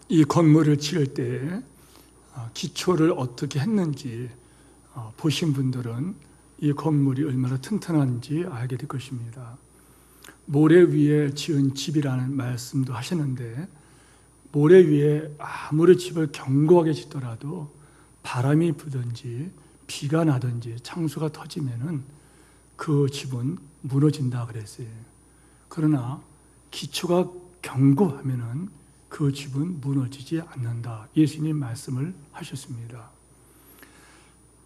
이 건물을 지을 때 기초를 어떻게 했는지 보신 분들은 이 건물이 얼마나 튼튼한지 알게 될 것입니다. 모래 위에 지은 집이라는 말씀도 하시는데, 모래 위에 아무리 집을 견고하게 짓더라도 바람이 부든지 비가 나든지 창수가 터지면은 그 집은 무너진다 그랬어요. 그러나 기초가 견고하면은 그 집은 무너지지 않는다. 예수님 말씀을 하셨습니다.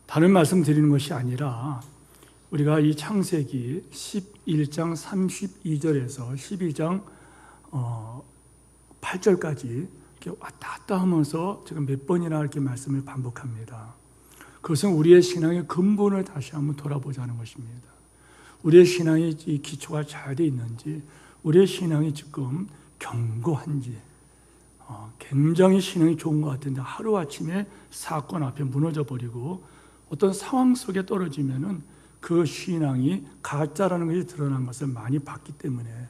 다른 말씀 드리는 것이 아니라 우리가 이 창세기 11장 32절에서 12장 8절까지 이렇게 왔다 갔다 하면서 제가 몇 번이나 이렇게 말씀을 반복합니다. 그것은 우리의 신앙의 근본을 다시 한번 돌아보자는 것입니다. 우리의 신앙이 이 기초가 잘 돼 있는지, 우리의 신앙이 지금 견고한지, 굉장히 신앙이 좋은 것 같은데 하루아침에 사건 앞에 무너져 버리고 어떤 상황 속에 떨어지면은 그 신앙이 가짜라는 것이 드러난 것을 많이 봤기 때문에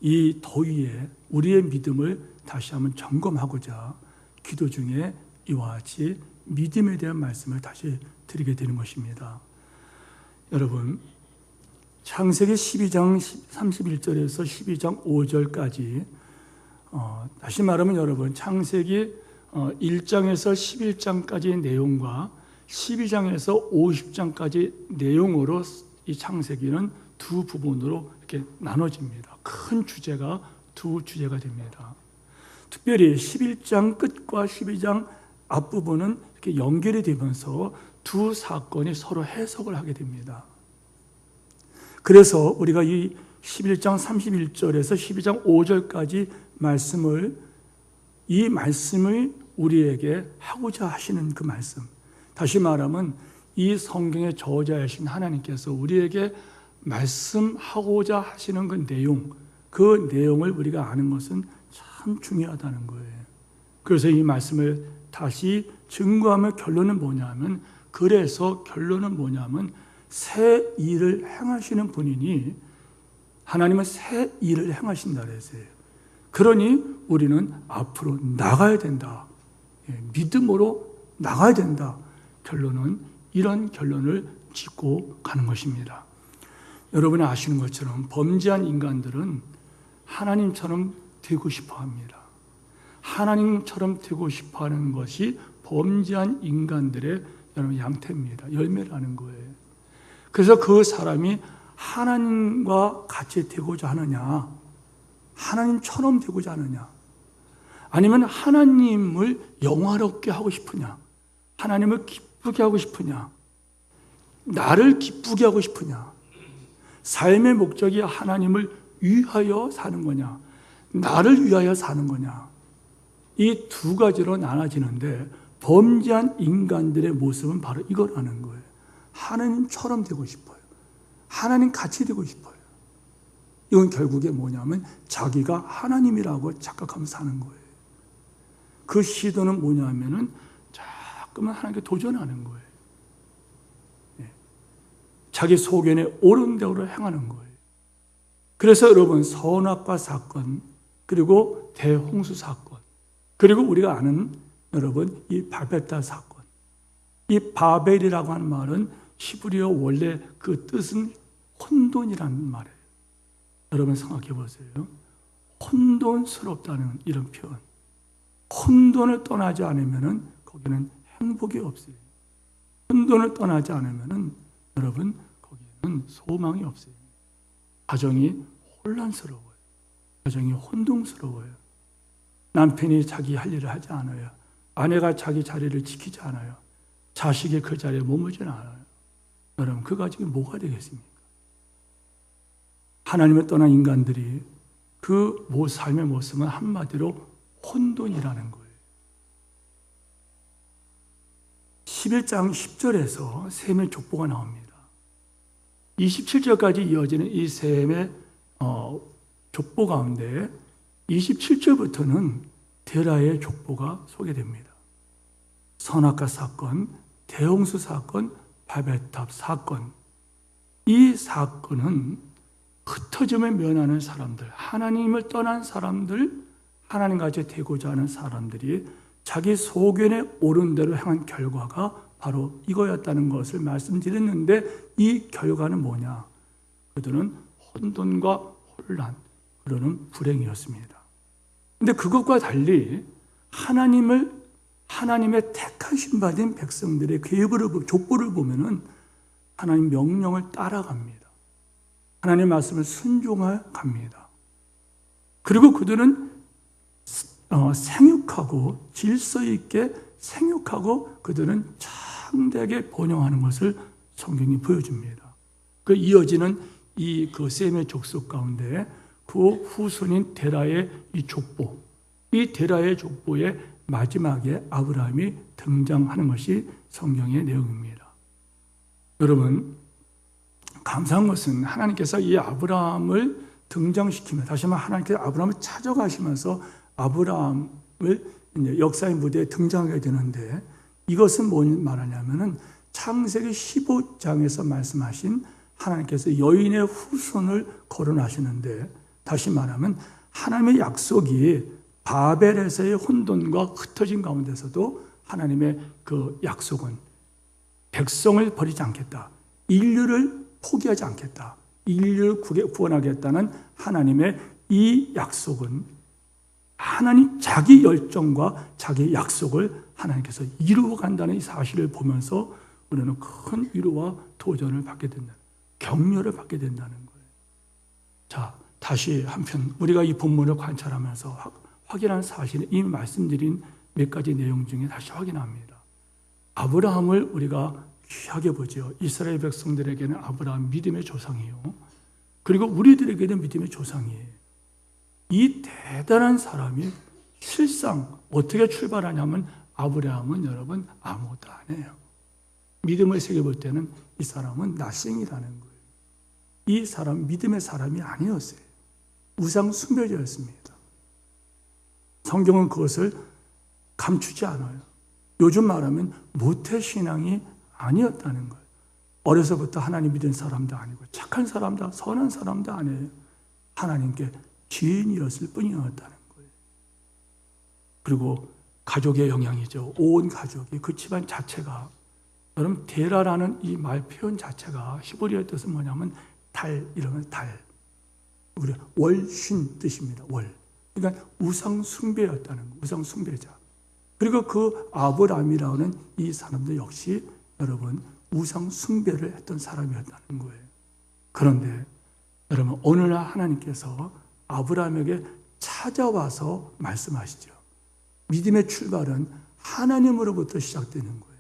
이 더위에 우리의 믿음을 다시 한번 점검하고자 기도 중에 이와 같이 믿음에 대한 말씀을 다시 드리게 되는 것입니다. 여러분, 창세기 12장 31절에서 12장 5절까지 다시 말하면 여러분, 창세기 1장에서 11장까지의 내용과 12장에서 50장까지 내용으로 이 창세기는 두 부분으로 이렇게 나눠집니다. 큰 주제가 두 주제가 됩니다. 특별히 11장 끝과 12장 앞부분은 이렇게 연결이 되면서 두 사건이 서로 해석을 하게 됩니다. 그래서 우리가 이 11장 31절에서 12장 5절까지 이 말씀을 우리에게 하고자 하시는 그 말씀, 다시 말하면 이 성경의 저자이신 하나님께서 우리에게 말씀하고자 하시는 그 내용을 우리가 아는 것은 참 중요하다는 거예요. 그래서 이 말씀을 다시 증거하며 결론은 뭐냐면, 새 일을 행하시는 분이니 하나님은 새 일을 행하신다 그랬어요. 그러니 우리는 앞으로 나가야 된다. 믿음으로 나가야 된다. 결론은 이런 결론을 짓고 가는 것입니다. 여러분이 아시는 것처럼 범죄한 인간들은 하나님처럼 되고 싶어 합니다. 하나님처럼 되고 싶어 하는 것이 범죄한 인간들의 여러분 양태입니다. 열매라는 거예요. 그래서 그 사람이 하나님과 같이 되고자 하느냐, 하나님처럼 되고자 하느냐, 아니면 하나님을 영화롭게 하고 싶으냐, 하나님을 기쁘게 하고 싶으냐, 나를 기쁘게 하고 싶으냐, 삶의 목적이 하나님을 위하여 사는 거냐, 나를 위하여 사는 거냐, 이 두 가지로 나눠지는데 범죄한 인간들의 모습은 바로 이거라는 거예요. 하나님처럼 되고 싶어요. 하나님 같이 되고 싶어요. 이건 결국에 뭐냐면 자기가 하나님이라고 착각하면서 사는 거예요. 그 시도는 뭐냐면은 자꾸만 하나님께 도전하는 거예요. 자기 소견에 옳은 대로 행하는 거예요. 그래서 여러분, 선악과 사건, 그리고 대홍수 사건, 그리고 우리가 아는 여러분 이 바벨탑 사건, 이 바벨이라고 하는 말은 히브리어 원래 그 뜻은 혼돈이라는 말이에요. 여러분 생각해 보세요. 혼돈스럽다는 이런 표현. 혼돈을 떠나지 않으면은 거기는 행복이 없어요. 혼돈을 떠나지 않으면은 여러분 거기에는 소망이 없어요. 가정이 혼란스러워요. 가정이 혼동스러워요. 남편이 자기 할 일을 하지 않아요. 아내가 자기 자리를 지키지 않아요. 자식이 그 자리에 머물지 않아요. 여러분 그 가정이 뭐가 되겠습니까? 하나님을 떠난 인간들이 그 삶의 모습은 한마디로 혼돈이라는 거예요. 11장 10절에서 셈의 족보가 나옵니다. 27절까지 이어지는 이 셈의 족보 가운데 27절부터는 데라의 족보가 소개됩니다. 선악과 사건, 대홍수 사건, 바벨탑 사건. 이 사건은 흩어짐을 면하는 사람들, 하나님을 떠난 사람들, 하나님같이 되고자 하는 사람들이 자기 소견에 옳은 대로 행한 결과가 바로 이거였다는 것을 말씀드렸는데, 이 결과는 뭐냐? 그들은 혼돈과 혼란, 그러는 불행이었습니다. 근데 그것과 달리 하나님의 택하신 받은 백성들의 족보를 보면은 하나님 명령을 따라갑니다. 하나님 말씀을 순종해 갑니다. 그리고 그들은 생육하고 질서 있게 생육하고 그들은 창대하게 번영하는 것을 성경이 보여줍니다. 그 이어지는 그 셈의 족속 가운데 그 후손인 데라의 이 족보, 이 데라의 족보의 마지막에 아브라함이 등장하는 것이 성경의 내용입니다. 여러분, 감사한 것은 하나님께서 이 아브라함을 등장시키며, 다시 한번 하나님께서 아브라함을 찾아가시면서 아브라함을 이제 역사의 무대에 등장하게 되는데, 이것은 뭔 말하냐면은 창세기 15장에서 말씀하신 하나님께서 여인의 후손을 거론하시는데, 다시 말하면 하나님의 약속이 바벨에서의 혼돈과 흩어진 가운데서도 하나님의 그 약속은 백성을 버리지 않겠다, 인류를 포기하지 않겠다, 인류를 구원하겠다는 하나님의 이 약속은 하나님 자기 열정과 자기 약속을 하나님께서 이루어간다는 이 사실을 보면서 우리는 큰 위로와 도전을 받게 된다, 격려를 받게 된다는 거예요. 자, 다시 한편 우리가 이 본문을 관찰하면서 확인한 사실은 이미 말씀드린 몇 가지 내용 중에 다시 확인합니다. 아브라함을 우리가 귀하게 보죠. 이스라엘 백성들에게는 아브라함 믿음의 조상이요, 그리고 우리들에게는 믿음의 조상이에요. 이 대단한 사람이 실상 어떻게 출발하냐면, 아브라함은 여러분 아무것도 안 해요. 믿음의 세계 볼 때는 이 사람은 낯생이라는 거예요. 이 사람 믿음의 사람이 아니었어요. 우상 숭배자였습니다. 성경은 그것을 감추지 않아요. 요즘 말하면 모태신앙이 아니었다는 거예요. 어려서부터 하나님 믿은 사람도 아니고 착한 사람도 선한 사람도 아니에요. 하나님께 죄인이었을 뿐이었다는 거예요. 그리고 가족의 영향이죠. 온 가족이, 그 집안 자체가, 여러분 데라라는 이 말 표현 자체가 히브리어 뜻은 뭐냐면 달, 이러면 달, 우리 월신 뜻입니다. 월. 그러니까 우상 숭배였다는 거예요. 우상 숭배자. 그리고 그 아브라함이라는 이 사람도 역시 여러분 우상 숭배를 했던 사람이었다는 거예요. 그런데 여러분 오늘날 하나님께서 아브라함에게 찾아와서 말씀하시죠. 믿음의 출발은 하나님으로부터 시작되는 거예요.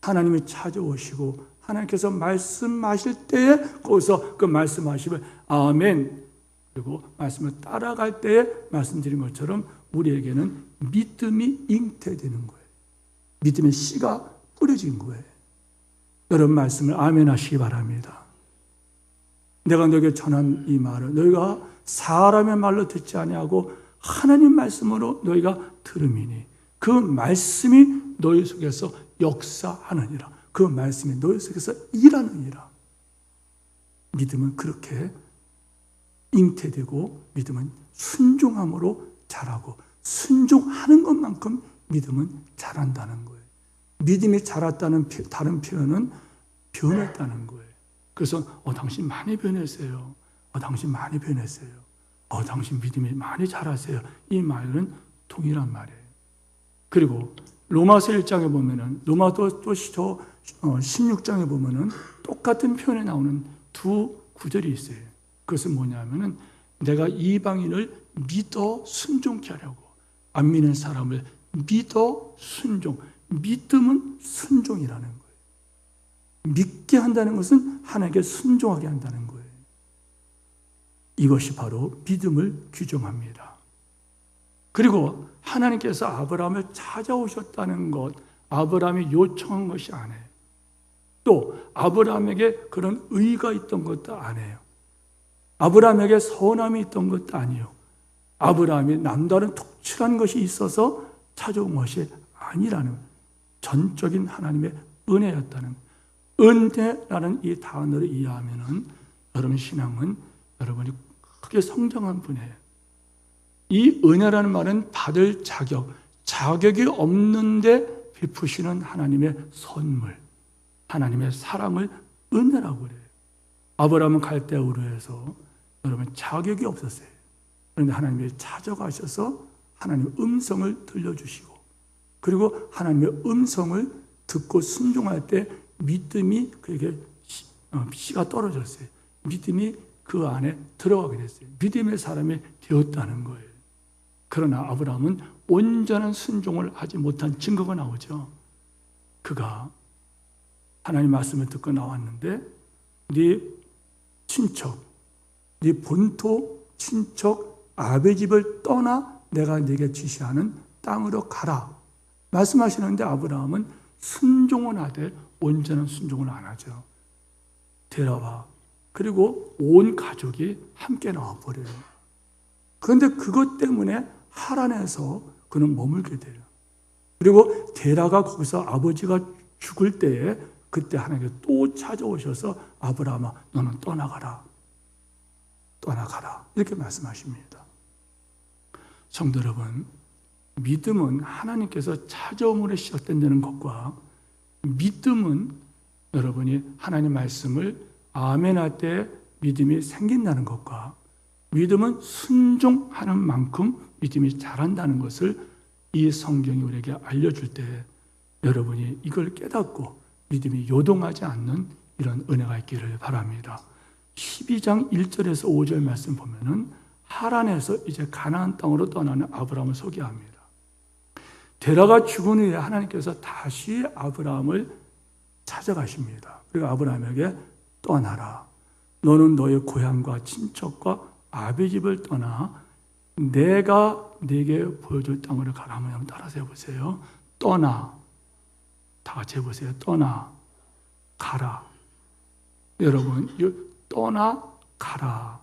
하나님이 찾아오시고 하나님께서 말씀하실 때에 거기서 그 말씀하시면 아멘, 그리고 말씀을 따라갈 때에 말씀드린 것처럼 우리에게는 믿음이 잉태되는 거예요. 믿음의 씨가 뿌려진 거예요. 여러분 말씀을 아멘 하시기 바랍니다. 내가 너에게 전한 이 말을 너희가 사람의 말로 듣지 아니하고 하나님 말씀으로 너희가 들음이니 그 말씀이 너희 속에서 역사하느니라. 그 말씀이 너희 속에서 일하느니라. 믿음은 그렇게 잉태되고 믿음은 순종함으로 자라고 순종하는 것만큼 믿음은 자란다는 거예요. 믿음이 자랐다는 다른 표현은 변했다는 거예요. 그래서 당신 많이 변했어요. 당신 많이 변했어요. 당신 믿음이 많이 자랐어요. 이 말은 동일한 말이에요. 그리고 로마서 1장에 보면은 로마서 또 16장에 보면은 똑같은 표현에 나오는 두 구절이 있어요. 그것은 뭐냐면은 내가 이방인을 믿어 순종케 하려고, 안 믿는 사람을 믿어 순종. 믿음은 순종이라는 거예요. 믿게 한다는 것은 하나님께 순종하게 한다는 거예요. 이것이 바로 믿음을 규정합니다. 그리고 하나님께서 아브라함을 찾아오셨다는 것, 아브라함이 요청한 것이 아니에요. 또 아브라함에게 그런 의가 있던 것도 아니에요. 아브라함에게 선함이 있던 것도 아니에요. 아브라함이 남다른 특출한 것이 있어서 찾아온 것이 아니라는 전적인 하나님의 은혜였다는, 은혜라는 이 단어를 이해하면은 여러분 신앙은 여러분이 크게 성장한 분이에요. 이 은혜라는 말은 받을 자격이 없는데 베푸시는 하나님의 선물, 하나님의 사랑을 은혜라고 그래요. 아브라함은 갈대아우르 에서 여러분 자격이 없었어요. 그런데 하나님이 찾아가셔서 하나님의 음성을 들려주시고, 그리고 하나님의 음성을 듣고 순종할 때 믿음이 그에게 씨가 떨어졌어요. 믿음이 그 안에 들어가게 됐어요. 믿음의 사람이 되었다는 거예요. 그러나 아브라함은 온전한 순종을 하지 못한 증거가 나오죠. 그가 하나님 말씀을 듣고 나왔는데 네 친척, 네 본토 친척 아베 집을 떠나 내가 네게 지시하는 땅으로 가라 말씀하시는데 아브라함은 순종은 하되 온전한 순종을 안 하죠. 데려와. 그리고 온 가족이 함께 나와버려요. 그런데 그것 때문에 하란에서 그는 머물게 돼요. 그리고 데라가 거기서 아버지가 죽을 때에 그때 하나님께서 또 찾아오셔서 아브라함아 너는 떠나가라. 떠나가라. 이렇게 말씀하십니다. 성도 여러분, 믿음은 하나님께서 찾아옴으로 시작된다는 것과 믿음은 여러분이 하나님 말씀을 아멘할 때 믿음이 생긴다는 것과 믿음은 순종하는 만큼 믿음이 자란다는 것을 이 성경이 우리에게 알려줄 때 여러분이 이걸 깨닫고 믿음이 요동하지 않는 이런 은혜가 있기를 바랍니다. 12장 1절에서 5절 말씀 보면은 하란에서 이제 가나안 땅으로 떠나는 아브라함을 소개합니다. 데라가 죽은 후에 하나님께서 다시 아브라함을 찾아가십니다. 그리고 아브라함에게 떠나라. 너는 너의 고향과 친척과 아비 집을 떠나 내가 네게 보여줄 땅으로 가라. 한번 따라서 해보세요. 떠나. 다 같이 해보세요. 떠나. 가라. 여러분, 떠나 가라.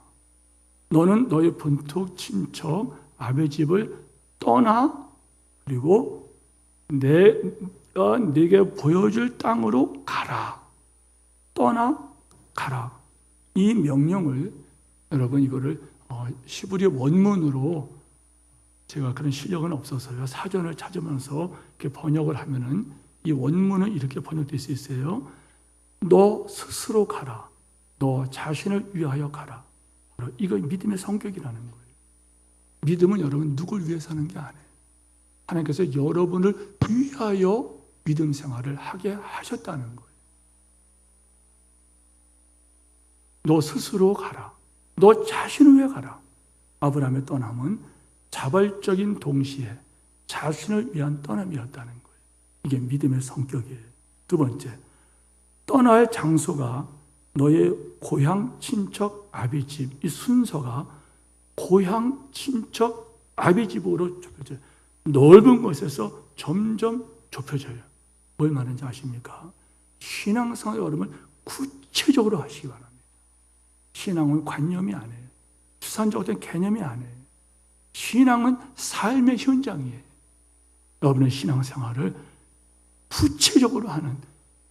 너는 너의 본토 친척 아비 집을 떠나 그리고 내가 네게 보여줄 땅으로 가라. 떠나 가라. 이 명령을 여러분 이거를 히브리 원문으로 제가 그런 실력은 없어서요. 사전을 찾으면서 이렇게 번역을 하면은 이 원문은 이렇게 번역될 수 있어요. 너 스스로 가라. 너 자신을 위하여 가라. 이거 믿음의 성격이라는 거예요. 믿음은 여러분 누굴 위해서 하는 게 아니에요. 하나님께서 여러분을 위하여 믿음 생활을 하게 하셨다는 거예요. 너 스스로 가라. 너 자신을 위해 가라. 아브라함의 떠남은 자발적인 동시에 자신을 위한 떠남이었다는 거예요. 이게 믿음의 성격이에요. 두 번째, 떠날 장소가 너의 고향, 친척, 아비 집. 이 순서가 고향, 친척, 아비 집으로 좁혀져요. 넓은 곳에서 점점 좁혀져요. 뭘 말하는지 아십니까? 신앙생활 여러분 구체적으로 하시기 바랍니다. 신앙은 관념이 아니에요. 추상적인 개념이 아니에요. 신앙은 삶의 현장이에요. 여러분의 신앙생활을 구체적으로 하는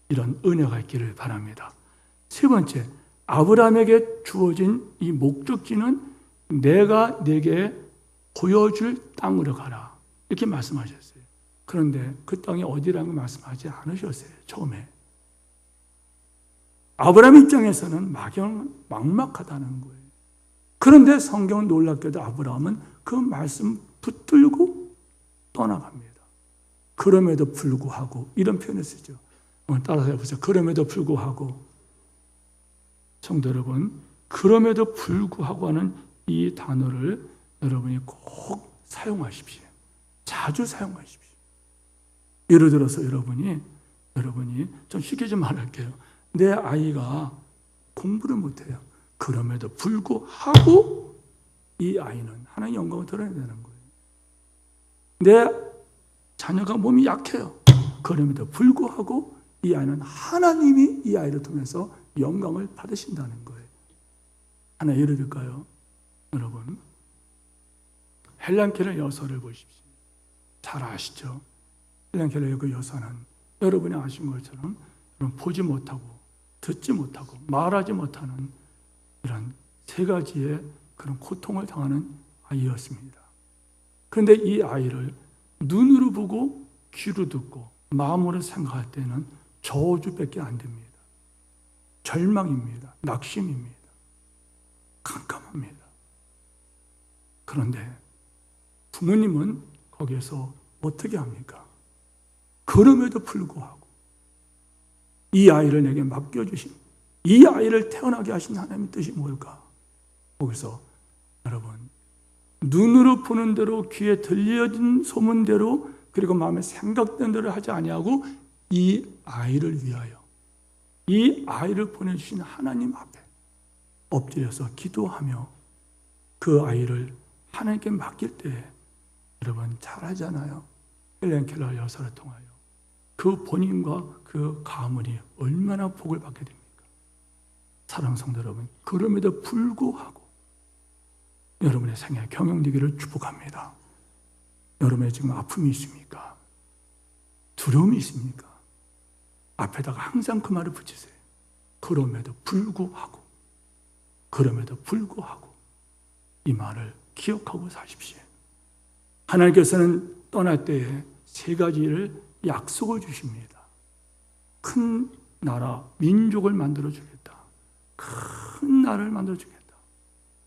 이런 은혜가 있기를 바랍니다. 세 번째, 아브라함에게 주어진 이 목적지는 내가 네게 보여줄 땅으로 가라. 이렇게 말씀하셨어요. 그런데 그 땅이 어디라는 걸 말씀하지 않으셨어요. 처음에. 아브라함 입장에서는 막막하다는 거예요. 그런데 성경은 놀랍게도 아브라함은 그 말씀 붙들고 떠나갑니다. 그럼에도 불구하고 이런 표현을 쓰죠. 따라서 해보세요. 그럼에도 불구하고. 성도 여러분, 그럼에도 불구하고 하는 이 단어를 여러분이 꼭 사용하십시오. 자주 사용하십시오. 예를 들어서 여러분이 좀 쉽게 좀 말할게요. 내 아이가 공부를 못해요. 그럼에도 불구하고 이 아이는 하나님의 영광을 드러내야 되는 거예요. 내 자녀가 몸이 약해요. 그럼에도 불구하고 이 아이는 하나님이 이 아이를 통해서 영광을 받으신다는 거예요. 하나 예를 들까요? 여러분, 헬렌 켈러 여서를 보십시오. 잘 아시죠? 헬렌 켈러 그 여서는 여러분이 아신 것처럼 보지 못하고 듣지 못하고 말하지 못하는 이런 세 가지의 그런 고통을 당하는 아이였습니다. 그런데 이 아이를 눈으로 보고 귀로 듣고 마음으로 생각할 때는 저주밖에 안 됩니다. 절망입니다. 낙심입니다. 깜깜합니다. 그런데 부모님은 거기에서 어떻게 합니까? 그럼에도 불구하고 이 아이를 내게 맡겨주신, 이 아이를 태어나게 하신 하나님의 뜻이 뭘까? 거기서 여러분, 눈으로 보는 대로 귀에 들려진 소문대로 그리고 마음에 생각된 대로 하지 아니하고 이 아이를 위하여 이 아이를 보내주신 하나님 앞에 엎드려서 기도하며 그 아이를 하나님께 맡길 때 여러분 잘하잖아요. 헬렌 켈러 여사를 통하여 그 본인과 그 가문이 얼마나 복을 받게 됩니까? 사랑하는 성도 여러분, 그럼에도 불구하고 여러분의 생애 경영되기를 축복합니다. 여러분의 지금 아픔이 있습니까? 두려움이 있습니까? 앞에다가 항상 그 말을 붙이세요. 그럼에도 불구하고 이 말을 기억하고 사십시오. 하나님께서는 떠날 때에 세 가지를 약속을 주십니다. 큰 나라, 민족을 만들어 주겠다. 큰 나라를 만들어 주겠다.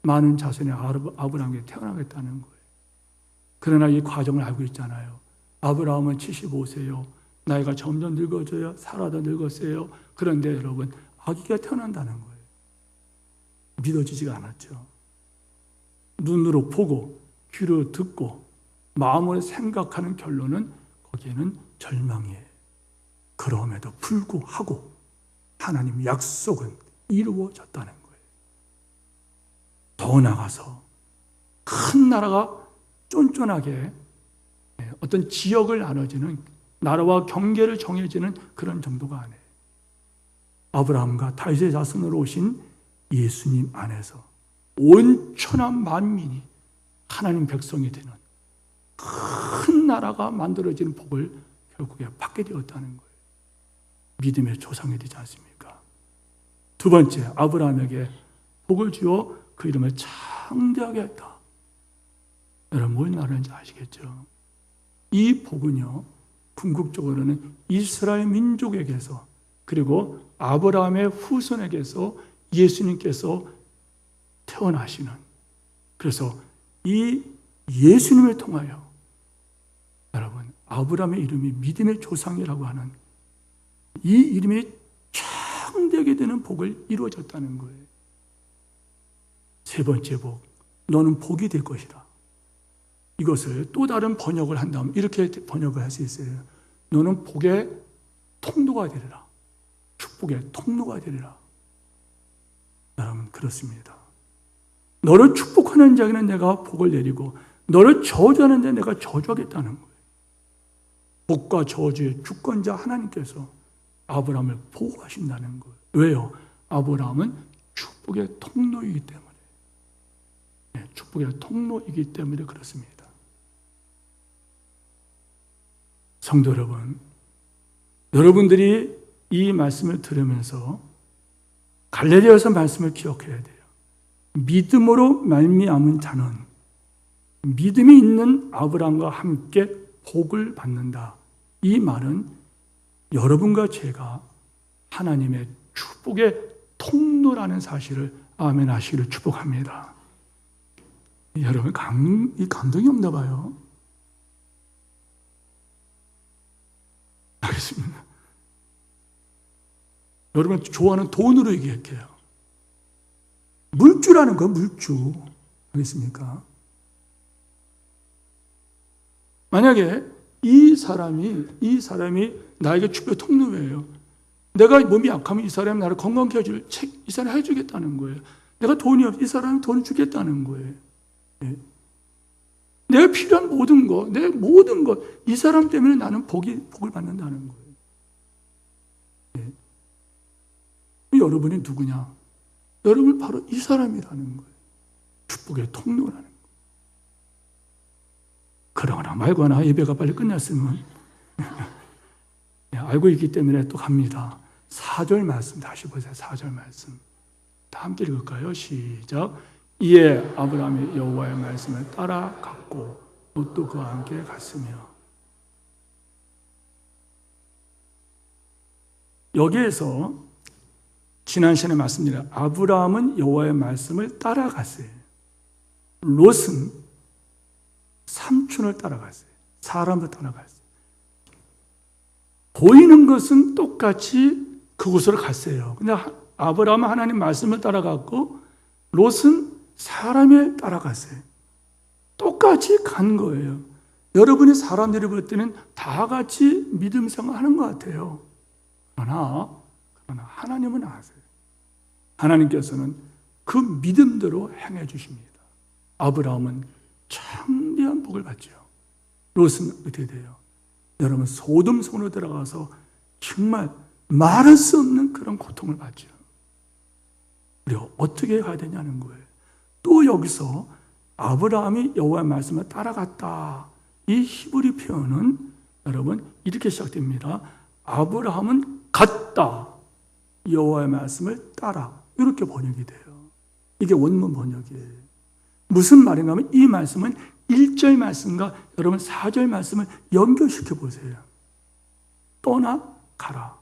많은 자손의 아브라함에게 태어나겠다는 거예요. 그러나 이 과정을 알고 있잖아요. 아브라함은 75세요. 나이가 점점 늙어져요. 사라도 늙었어요. 그런데 여러분, 아기가 태어난다는 거예요. 믿어지지가 않았죠. 눈으로 보고 귀로 듣고 마음으로 생각하는 결론은 거기에는 절망이에요. 그럼에도 불구하고 하나님 약속은 이루어졌다는 거예요. 더 나아가서 큰 나라가 쫀쫀하게 어떤 지역을 나눠지는 나라와 경계를 정해지는 그런 정도가 아니에요. 아브라함과 다윗의 자손으로 오신 예수님 안에서 온천한 만민이 하나님 백성이 되는 큰 나라가 만들어지는 복을 결국에 받게 되었다는 거예요. 믿음의 조상이 되지 않습니까? 두 번째, 아브라함에게 복을 주어 그 이름을 창대하게 했다. 여러분, 뭘 말하는지 아시겠죠? 이 복은요, 궁극적으로는 이스라엘 민족에게서 그리고 아브라함의 후손에게서 예수님께서 태어나시는, 그래서 이 예수님을 통하여 여러분, 아브라함의 이름이 믿음의 조상이라고 하는 이 이름이 창대하게 되는 복을 이루어졌다는 거예요. 세 번째 복, 너는 복이 될 것이다. 이것을 또 다른 번역을 한다면 이렇게 번역을 할 수 있어요. 너는 복의 통로가 되리라. 축복의 통로가 되리라. 여러분, 그렇습니다. 너를 축복하는 자에게는 내가 복을 내리고 너를 저주하는 자에게 내가 저주하겠다는 거예요. 복과 저주의 주권자 하나님께서 아브라함을 보호하신다는 거예요. 왜요? 아브라함은 축복의 통로이기 때문에. 네, 축복의 통로이기 때문에 그렇습니다. 성도 여러분, 여러분들이 이 말씀을 들으면서 갈릴리아서 말씀을 기억해야 돼요. 믿음으로 말미암은 자는 믿음이 있는 아브라함과 함께 복을 받는다. 이 말은 여러분과 제가 하나님의 축복의 통로라는 사실을 아멘 하시기를 축복합니다. 여러분, 이 감동이 없나 봐요. 알겠습니다. 여러분 좋아하는 돈으로 얘기할게요. 물주라는 거, 물주. 알겠습니까? 만약에 이 사람이 나에게 축복의 통로예요. 내가 몸이 약하면 이 사람이 나를 건강케 해줄, 이 사람이 해주겠다는 거예요. 내가 돈이 없어, 이 사람이 돈을 주겠다는 거예요. 네. 내가 필요한 모든 것, 내 모든 것, 이 사람 때문에 나는 복을 받는다는 거예요. 네. 여러분이 누구냐? 여러분 바로 이 사람이라는 거예요. 축복의 통로라는 거예요. 그러거나 말거나 예배가 빨리 끝났으면 네, 알고 있기 때문에 또 갑니다. 4절 말씀 다시 보세요. 4절 말씀 다 함께 읽을까요? 시작. 이에 아브라함이 여호와의 말씀을 따라갔고 롯도 그와 함께 갔으며. 여기에서 지난 시간에 말씀드린 아브라함은 여호와의 말씀을 따라갔어요. 롯은 삼촌을 따라갔어요. 사람을 따라갔어요. 보이는 것은 똑같이 그곳으로 갔어요. 근데 아브라함은 하나님 말씀을 따라갔고 롯은 사람을 따라갔어요. 똑같이 간 거예요. 여러분이 사람들이 볼 때는 다 같이 믿음 생활하는 것 같아요. 그러나 하나님은 아세요. 하나님께서는 그 믿음대로 행해 주십니다. 아브라함은 창대한 복을 받죠. 롯은 어떻게 돼요? 여러분, 소돔 성으로 들어가서 정말 말할 수 없는 그런 고통을 받죠. 우리가 어떻게 가야 되냐는 거예요. 또 여기서 아브라함이 여호와의 말씀을 따라갔다. 이 히브리 표현은 여러분 이렇게 시작됩니다. 아브라함은 갔다. 여호와의 말씀을 따라. 이렇게 번역이 돼요. 이게 원문 번역이에요. 무슨 말인가 하면 이 말씀은 1절 말씀과 여러분 4절 말씀을 연결시켜 보세요. 떠나가라.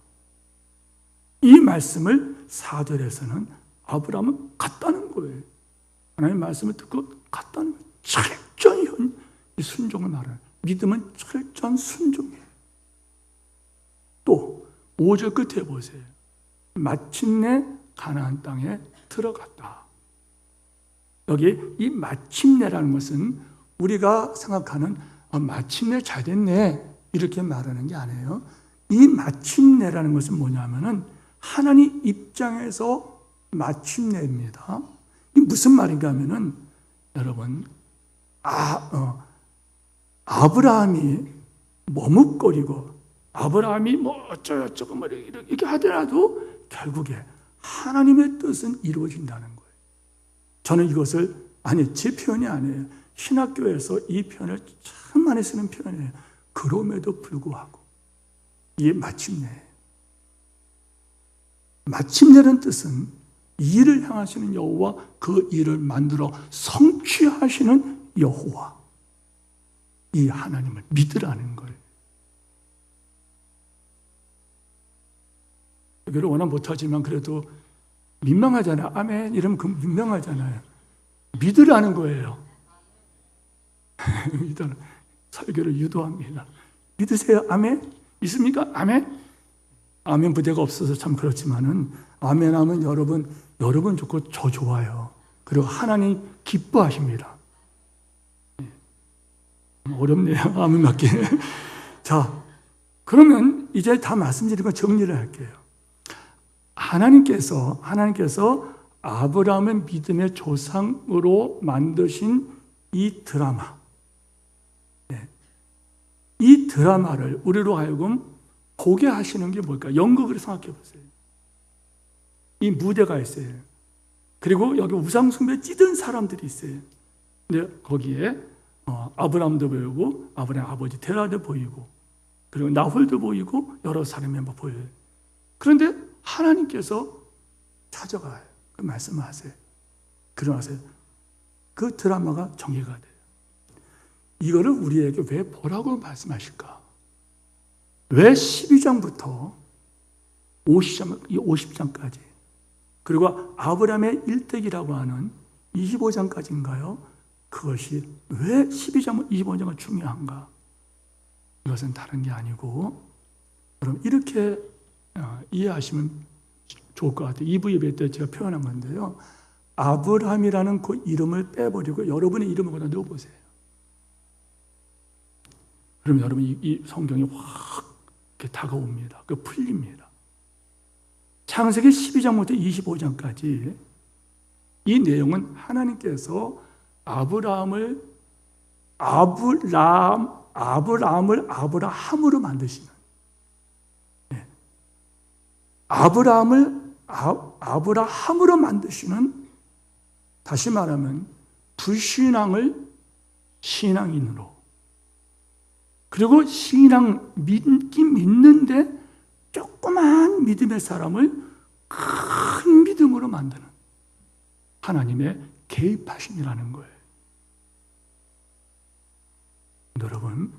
이 말씀을 4절에서는 아브라함은 갔다는 거예요. 하나님의 말씀을 듣고 갔다는 거예요. 철저히 순종을 말해요. 믿음은 철저한 순종이에요. 또 5절 끝에 보세요. 마침내 가나안 땅에 들어갔다. 여기 이 마침내라는 것은 우리가 생각하는 마침내 잘 됐네 이렇게 말하는 게 아니에요. 이 마침내라는 것은 뭐냐면은 하나님 입장에서 마침내입니다. 이게 무슨 말인가 하면은 여러분 아브라함이 머뭇거리고 아브라함이 뭐 어쩌고 뭐 이렇게 하더라도 결국에 하나님의 뜻은 이루어진다는 거예요. 저는 이것을 제 표현이 아니에요. 신학교에서 이 표현을 참 많이 쓰는 표현이에요. 그럼에도 불구하고 이게 마침내라는 뜻은 일을 향하시는 여호와, 그 일을 만들어 성취하시는 여호와, 이 하나님을 믿으라는 거예요. 여기를 워낙 못하지만 그래도 민망하잖아요. 아멘 이러면 민망하잖아요. 믿으라는 거예요. 설교를 유도합니다. 믿으세요? 아멘? 믿습니까? 아멘? 아멘 부대가 없어서 참 그렇지만은 아멘 하면 여러분 좋고 저 좋아요. 그리고 하나님 기뻐하십니다. 어렵네요. 아멘 맞게. 자, 그러면 이제 다 말씀드리고 정리를 할게요. 하나님께서 아브라함을 믿음의 조상으로 만드신 이 드라마, 이 드라마를 우리로 하여금 보게 하시는 게 뭘까? 연극으로 생각해 보세요. 이 무대가 있어요. 그리고 여기 우상숭배 찌든 사람들이 있어요. 근데 거기에 아브라함도 보이고 아브라함 아버지 데라도 보이고 그리고 나홀도 보이고 여러 사람이 보여요. 그런데 하나님께서 찾아가요. 그 말씀을 하세요. 그러나서 그 드라마가 전개가 돼요. 이거를 우리에게 왜 보라고 말씀하실까? 왜 12장부터 50장까지 그리고 아브라함의 일대기라고 하는 25장까지인가요? 그것이 왜 12장, 25장은 중요한가? 이것은 다른 게 아니고 그럼 이렇게 이해하시면 좋을 것 같아요. 2부 예배 때 제가 표현한 건데요. 아브라함이라는 그 이름을 빼버리고 여러분의 이름을 거기다 넣어보세요. 그럼 여러분 이 성경이 확 이렇게 다가옵니다. 그 풀립니다. 창세기 12장부터 25장까지 이 내용은 하나님께서 아브라함을 아브라함으로 만드시는, 아브라함으로 만드시는, 다시 말하면 불신앙을 신앙인으로, 그리고 믿는데 조그만 믿음의 사람을 큰 믿음으로 만드는 하나님의 개입하심이라는 거예요. 여러분,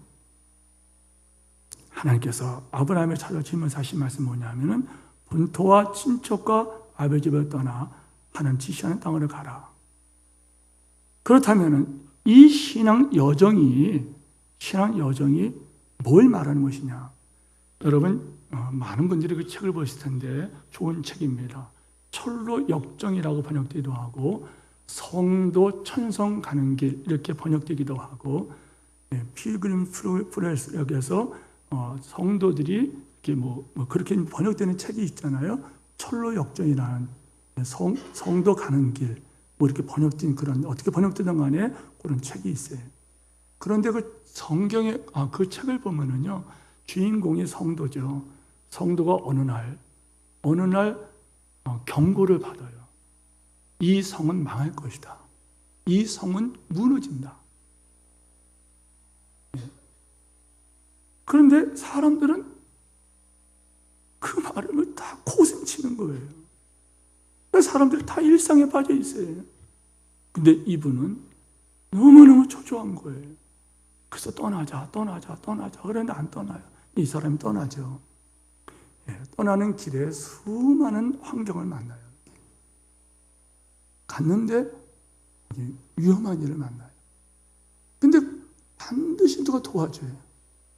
하나님께서 아브라함을 찾아주시면서 하신 말씀은 뭐냐면은 본토와 친척과 아버지 집을 떠나 하나님 지시하는 땅으로 가라. 그렇다면은 이 신앙 여정이 뭘 말하는 것이냐? 여러분, 많은 분들이 그 책을 보실 텐데 좋은 책입니다. 철로 역정이라고 번역되기도 하고 성도 천성 가는 길 이렇게 번역되기도 하고, 필그림 프레스역에서 성도들이 이렇게 그렇게 번역되는 책이 있잖아요. 철로 역정이라는 성도 가는 길 이렇게 번역된 그런, 어떻게 번역되든 간에 그런 책이 있어요. 그런데 그 성경에 그 책을 보면은요, 주인공이 성도죠. 성도가 어느 날 경고를 받아요. 이 성은 망할 것이다. 이 성은 무너진다. 그런데 사람들은 그 말을 다 고슴치는 거예요. 사람들이 다 일상에 빠져 있어요. 근데 이분은 너무너무 초조한 거예요. 그래서 떠나자. 그런데 안 떠나요. 이 사람이 떠나죠. 떠나는 길에 수많은 환경을 만나요. 갔는데 위험한 일을 만나요. 근데 반드시 누가 도와줘요.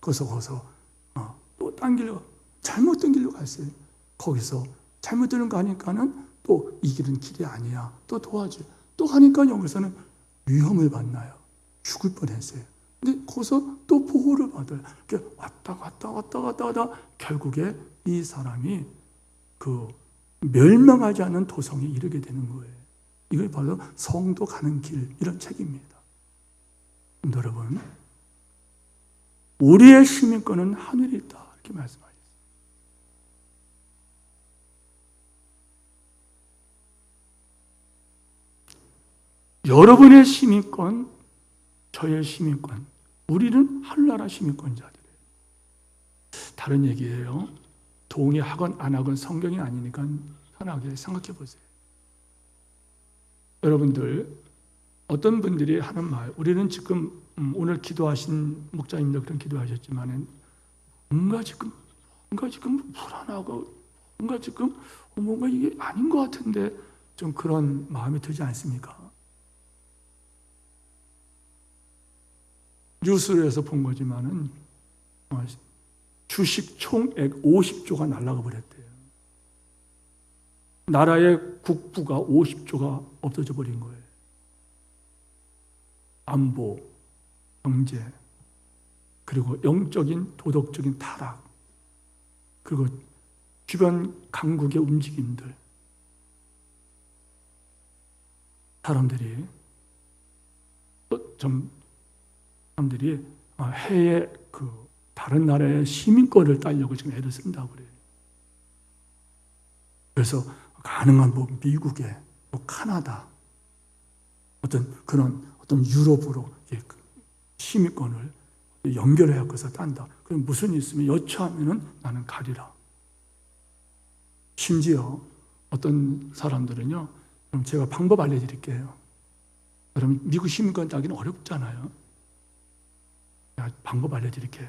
거서 또 딴 길로, 잘못된 길로 갔어요. 거기서 잘못되는 거 하니까는 또 이 길은 길이 아니야. 또 도와줘요. 또 하니까 여기서는 위험을 만나요. 죽을 뻔했어요. 근데 거기서 또 보호를 받아요. 이렇게 왔다 갔다 결국에 이 사람이 그 멸망하지 않은 도성에 이르게 되는 거예요. 이걸 바로 성도 가는 길, 이런 책입니다. 여러분, 우리의 시민권은 하늘에 있다, 이렇게 말씀하셨어요. 여러분의 시민권, 저의 시민권, 우리는 하늘나라 시민권자들이에요. 다른 얘기예요. 동의하건 안 하건 성경이 아니니까 편하게 생각해 보세요. 여러분들, 어떤 분들이 하는 말, 우리는 지금 오늘 기도하신 목자님도 그런 기도하셨지만은 뭔가 지금 불안하고 뭔가 이게 아닌 것 같은데 좀 그런 마음이 들지 않습니까? 뉴스에서 본 거지만은 주식 총액 50조가 날아가 버렸대요. 나라의 국부가 50조가 없어져 버린 거예요. 안보, 경제, 그리고 영적인, 도덕적인 타락, 그리고 주변 강국의 움직임들. 사람들이 해외 다른 나라의 시민권을 따려고 지금 애를 쓴다고 그래요. 그래서 가능한 미국에, 카나다, 어떤 유럽으로 시민권을 연결해서 딴다. 그럼 무슨 일 있으면 여차하면은 나는 가리라. 심지어 어떤 사람들은요, 그럼 제가 방법 알려드릴게요. 여러분, 미국 시민권 따기는 어렵잖아요. 방법 알려드릴게요.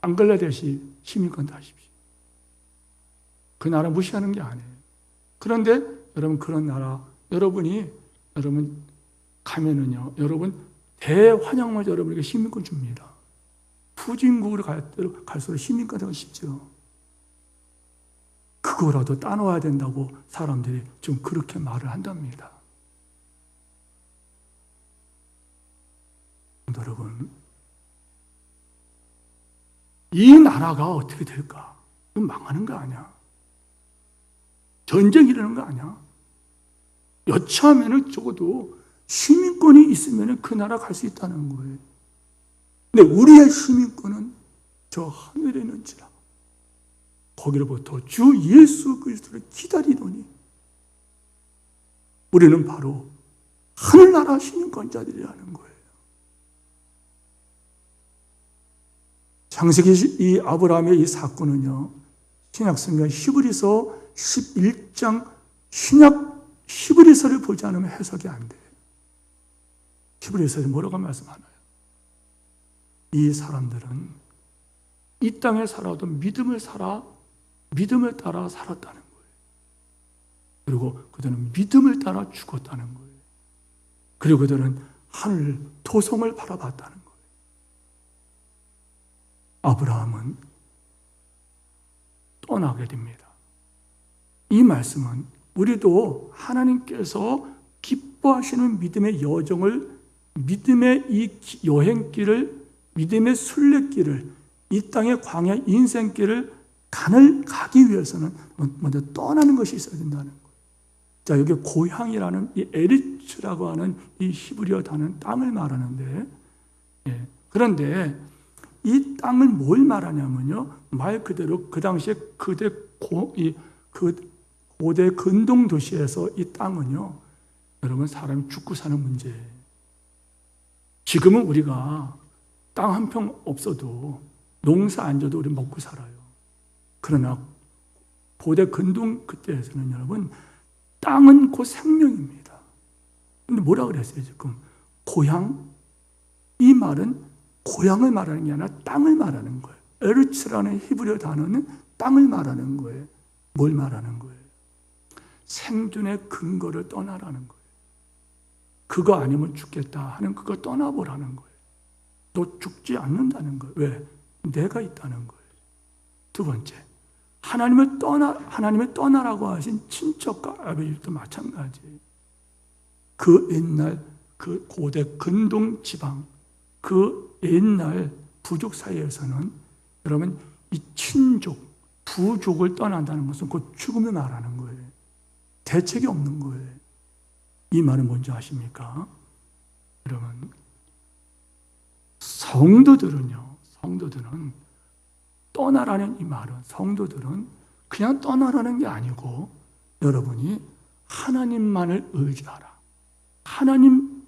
방글라데시 시민권 따십시오. 그 나라 무시하는 게 아니에요. 그런데 여러분, 그런 나라 여러분 가면은요, 여러분 대환영마저 여러분에게 시민권 줍니다. 후진국으로 갈수록 시민권이 쉽죠. 그거라도 따놓아야 된다고 사람들이 좀 그렇게 말을 한답니다. 여러분, 이 나라가 어떻게 될까? 망하는 거 아니야. 전쟁이 일어나는 거 아니야. 여차하면 적어도 시민권이 있으면 그 나라 갈 수 있다는 거예요. 근데 우리의 시민권은 저 하늘에 있는지라 거기로부터 주 예수 그리스도를 기다리노니 우리는 바로 하늘나라 시민권자들이라는 거예요. 창세기 이 아브라함의 이 사건은요, 신약성경 히브리서 11장 신약 히브리서를 보지 않으면 해석이 안 돼요. 히브리서에 뭐라고 말씀하나요? 이 사람들은 이 땅에 살아도 믿음을 따라 살았다는 거예요. 그리고 그들은 믿음을 따라 죽었다는 거예요. 그리고 그들은 하늘 토성을 바라봤다는 거예요. 아브라함은 떠나게 됩니다. 이 말씀은 우리도 하나님께서 기뻐하시는 믿음의 여정을, 믿음의 이 여행길을, 믿음의 순례길을, 이 땅의 광야 인생길을 가기 위해서는 먼저 떠나는 것이 있어야 된다는 거예요. 자, 여기 고향이라는 이 에리츠라고 하는 이 히브리어 단어는 땅을 말하는데, 그런데 이 땅을 뭘 말하냐면요, 말 그대로 그 당시에 고대 근동 도시에서 이 땅은요, 여러분 사람이 죽고 사는 문제예요. 지금은 우리가 땅 한 평 없어도 농사 안 져도 우리 먹고 살아요. 그러나 고대 근동 그때에서는 여러분 땅은 곧 생명입니다. 근데 뭐라 그랬어요 지금? 고향? 이 말은 고향을 말하는 게 아니라 땅을 말하는 거예요. 에르츠라는 히브리어 단어는 땅을 말하는 거예요. 뭘 말하는 거예요? 생존의 근거를 떠나라는 거예요. 그거 아니면 죽겠다 하는 그거 떠나보라는 거예요. 너 죽지 않는다는 거예요. 왜? 내가 있다는 거예요. 두 번째, 하나님을 떠나라고 하신 친척과 아버지도 마찬가지예요. 그 옛날 그 고대 근동 지방, 그 옛날 부족 사이에서는 여러분 이 친족, 부족을 떠난다는 것은 곧 죽음을 말하는 거예요. 대책이 없는 거예요. 이 말은 뭔지 아십니까? 여러분, 성도들은 떠나라는 이 말은, 성도들은 그냥 떠나라는 게 아니고 여러분이 하나님만을 의지하라. 하나님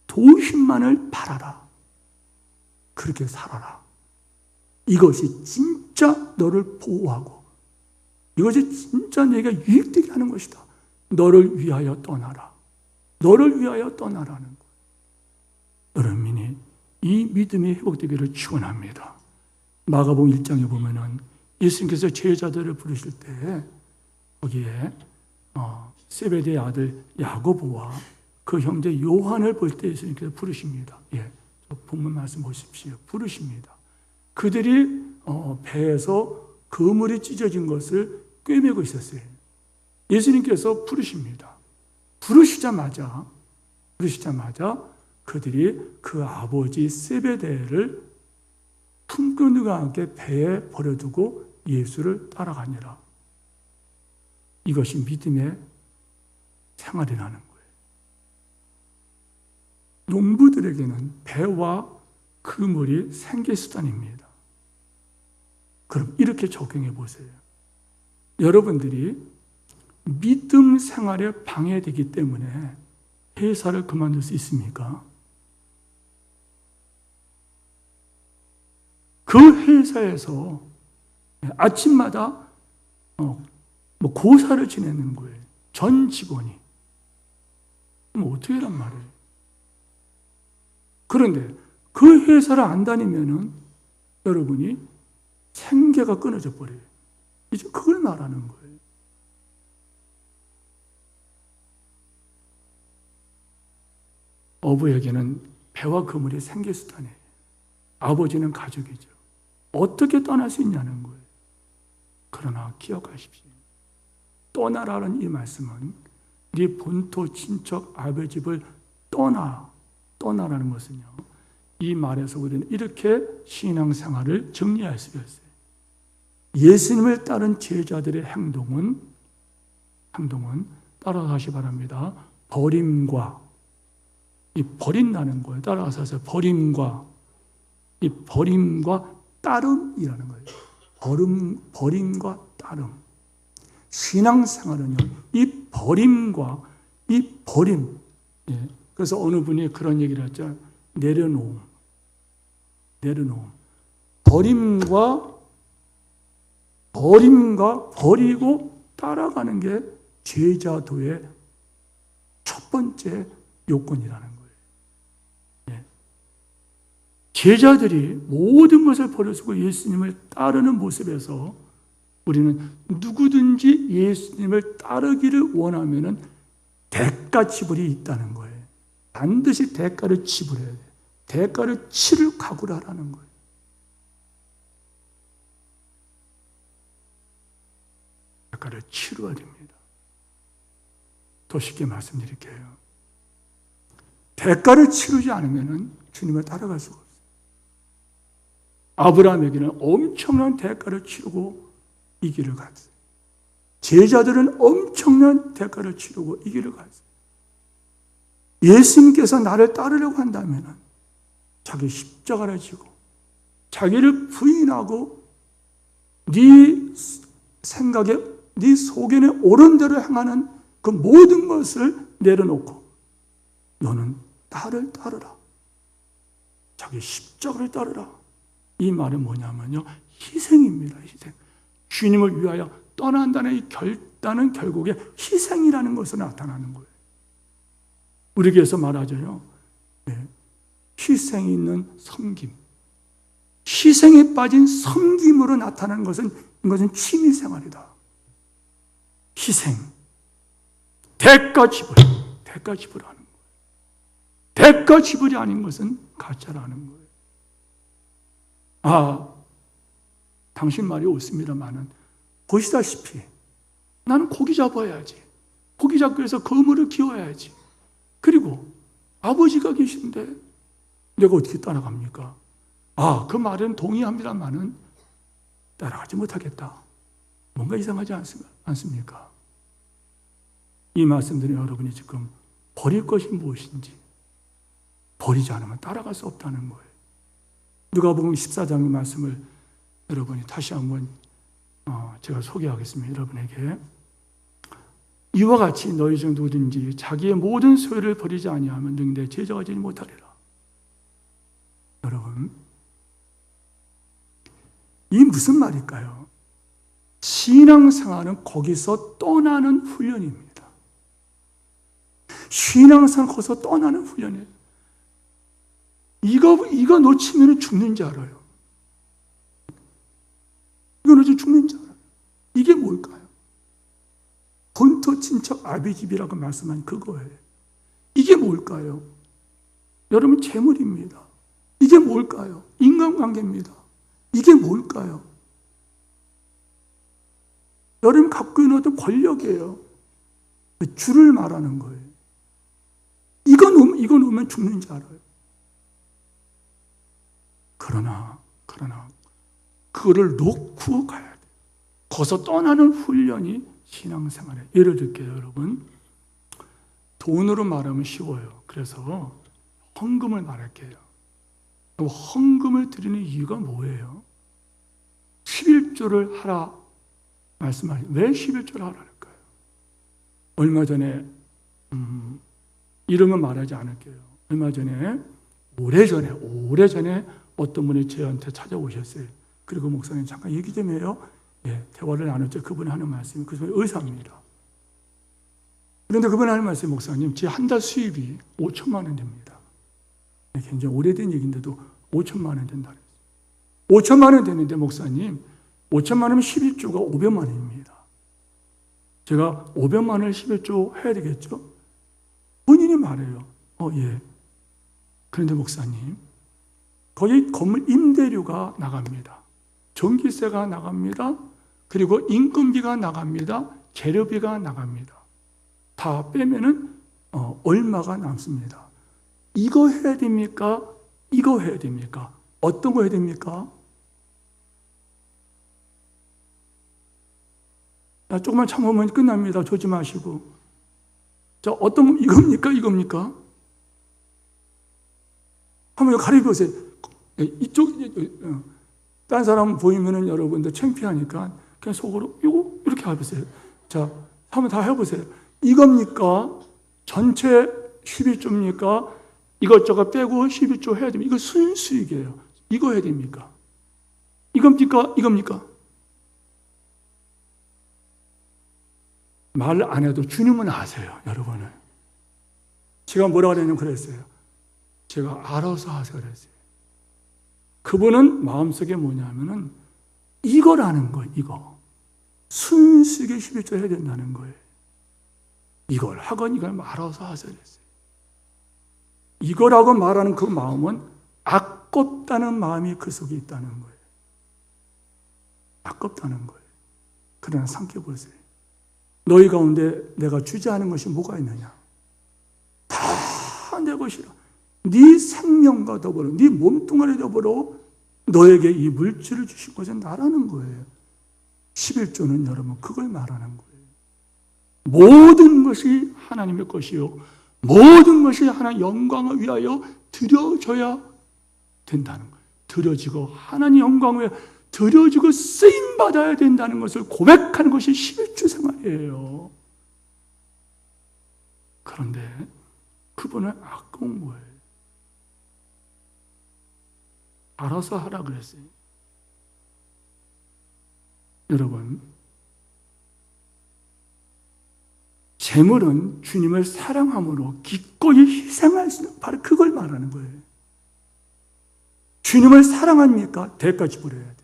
도우심만을 바라라. 그렇게 살아라. 이것이 진짜 너를 보호하고 이것이 진짜 내가 유익되게 하는 것이다. 너를 위하여 떠나라. 너를 위하여 떠나라는 거예요. 여러분이 이 믿음이 회복되기를 축원합니다. 마가복음 1장에 보면은 예수님께서 제자들을 부르실 때 거기에 세베대의 아들 야고보와 그 형제 요한을 볼 때 예수님께서 부르십니다. 본문 말씀 보십시오. 부르십니다. 그들이 배에서 그물이 찢어진 것을 꿰매고 있었어요. 예수님께서 부르십니다. 부르시자마자 그들이 그 아버지 세베대를 품꾼들과 함께 배에 버려두고 예수를 따라가니라. 이것이 믿음의 생활이라는 거예요. 농부들에게는 배와 그물이 생계수단입니다. 그럼 이렇게 적용해 보세요. 여러분들이 믿음 생활에 방해되기 때문에 회사를 그만둘 수 있습니까? 그 회사에서 아침마다 고사를 지내는 거예요. 전 직원이. 그럼 어떻게 하란 말이에요? 그런데 그 회사를 안 다니면은 여러분이 생계가 끊어져 버려요. 이제 그걸 말하는 거예요. 어부에게는 배와 그물이 생계수단이에요. 아버지는 가족이죠. 어떻게 떠날 수 있냐는 거예요. 그러나 기억하십시오. 떠나라는 이 말씀은 네 본토 친척 아버지 집을 떠나라는 것은요. 이 말에서 우리는 이렇게 신앙생활을 정리할 수가 있어요. 예수님을 따른 제자들의 행동은 따라가시 바랍니다. 버림과 이 버린다는 거예요. 따라가서 하세요. 버림과 따름이라는 거예요. 버림과 따름. 신앙생활은요, 이 버림. 그래서 어느 분이 그런 얘기를 했죠. 내려놓음. 버림과 버리고 따라가는 게 제자도의 첫 번째 요건이라는 거예요. 제자들이 모든 것을 버려두고 예수님을 따르는 모습에서 우리는 누구든지 예수님을 따르기를 원하면 대가 지불이 있다는 거예요. 반드시 대가를 지불해야 돼요. 대가를 치를 각오를 하라는 거예요. 대가를 치러야 됩니다. 더 쉽게 말씀드릴게요. 대가를 치르지 않으면 주님을 따라갈 수가 없어요. 아브라함에게는 엄청난 대가를 치르고 이 길을 갔어요. 제자들은 엄청난 대가를 치르고 이 길을 갔어요. 예수님께서 나를 따르려고 한다면 자기 십자가를 지고 자기를 부인하고 네 생각에 네 속에는 옳은 대로 행하는 그 모든 것을 내려놓고 너는 나를 따르라. 자기 십자가를 따르라. 이 말은 뭐냐면요, 희생입니다. 희생. 주님을 위하여 떠난다는 이 결단은 결국에 희생이라는 것으로 나타나는 거예요. 우리 교회에서 말하죠요. 네. 희생이 있는 섬김. 희생에 빠진 섬김으로 나타나는 것은 이것은 취미생활이다. 희생. 대가 지불. 대가 지불하는 거예요. 대가 지불이 아닌 것은 가짜라는 거예요. 당신 말이 옳습니다만은 보시다시피 나는 고기 잡아야지. 고기 잡기 위해서 거물을 키워야지. 그리고 아버지가 계신데 내가 어떻게 따라갑니까? 그 말은 동의합니다만은 따라가지 못하겠다. 뭔가 이상하지 않습니까? 이 말씀들은 여러분이 지금 버릴 것이 무엇인지 버리지 않으면 따라갈 수 없다는 거예요. 누가복음 14장의 말씀을 여러분이 다시 한번 제가 소개하겠습니다. 여러분에게 이와 같이 너희 중 누구든지 자기의 모든 소유를 버리지 아니하면 능 내 제자가 되지 못하리라. 여러분, 이 무슨 말일까요? 신앙생활은 거기서 떠나는 훈련입니다. 신앙생활은 거기서 떠나는 훈련이에요. 이거 놓치면 죽는 줄 알아요. 이거 놓치면 죽는 줄 알아요. 이게 뭘까요? 본토 친척 아비집이라고 말씀한 그거예요. 이게 뭘까요? 여러분, 재물입니다. 이게 뭘까요? 인간관계입니다. 이게 뭘까요? 여러분 갖고 있는 어떤 권력이에요. 줄을 말하는 거예요. 이거 놓으면 죽는 줄 알아요. 그러나 그거를 놓고 가야 돼요. 거기서 떠나는 훈련이 신앙생활에. 예를 들게요, 여러분. 돈으로 말하면 쉬워요. 그래서 헌금을 말할게요. 헌금을 드리는 이유가 뭐예요? 11조를 하라 말씀하시죠. 왜 11조를 하라니까요? 얼마 전에 이름은 말하지 않을게요. 얼마 전에 오래전에 어떤 분이 저한테 찾아오셨어요. 그리고 목사님 잠깐 얘기 좀 해요. 대화를 나눴죠. 그분이 하는 말씀이, 그분이 의사입니다. 그런데 그분이 하는 말씀이, 목사님, 제 한 달 수입이 5천만 원 됩니다. 굉장히 오래된 얘기인데도 5천만 원 된다 그랬어요. 5천만 원 되는데, 목사님, 5천만 원이면 11조가 500만 원입니다. 제가 500만 원을 11조 해야 되겠죠? 본인이 말해요. 예. 그런데 목사님, 거기 건물 임대료가 나갑니다. 전기세가 나갑니다. 그리고 인건비가 나갑니다. 재료비가 나갑니다. 다 빼면은 얼마가 남습니다. 이거 해야 됩니까? 이거 해야 됩니까? 어떤 거 해야 됩니까? 조금만 참으면 끝납니다. 조지 마시고. 자, 어떤 거, 이겁니까? 한번 가려보세요. 딴 사람 보이면은 여러분들 창피하니까 그냥 속으로 이렇게 해보세요. 자, 한번 다 해보세요. 이겁니까? 전체 12조입니까? 이것저것 빼고 12조 해야 됩니까? 이거 순수익이에요. 이거 해야 됩니까? 이겁니까? 말 안 해도 주님은 아세요, 여러분을. 제가 뭐라고 그랬냐면 그랬어요. 제가 알아서 하세요 그랬어요. 그분은 마음속에 뭐냐면은 이거라는 거예요. 이거. 순수하게 11조 해야 된다는 거예요. 이걸 하건 이걸 말아서 하셔야 됐어요. 이거라고 말하는 그 마음은 아깝다는 마음이 그 속에 있다는 거예요. 아깝다는 거예요. 그러나 생각해보세요. 너희 가운데 내가 주지 않은 것이 뭐가 있느냐? 다 내 것이라. 네 생명과 더불어 네 몸뚱아리 더불어 너에게 이 물질을 주신 것은 나라는 거예요. 11조는 여러분 그걸 말하는 거예요. 모든 것이 하나님의 것이요 모든 것이 하나님 영광을 위하여 드려져야 된다는 거예요. 드려지고 하나님 영광을 위하여 드려지고 쓰임받아야 된다는 것을 고백하는 것이 11조 생활이에요. 그런데 그분은 아까운 거예요. 알아서 하라 그랬어요. 여러분, 재물은 주님을 사랑함으로 기꺼이 희생할 수 있는 바로 그걸 말하는 거예요. 주님을 사랑합니까? 대가 지불해야 돼요.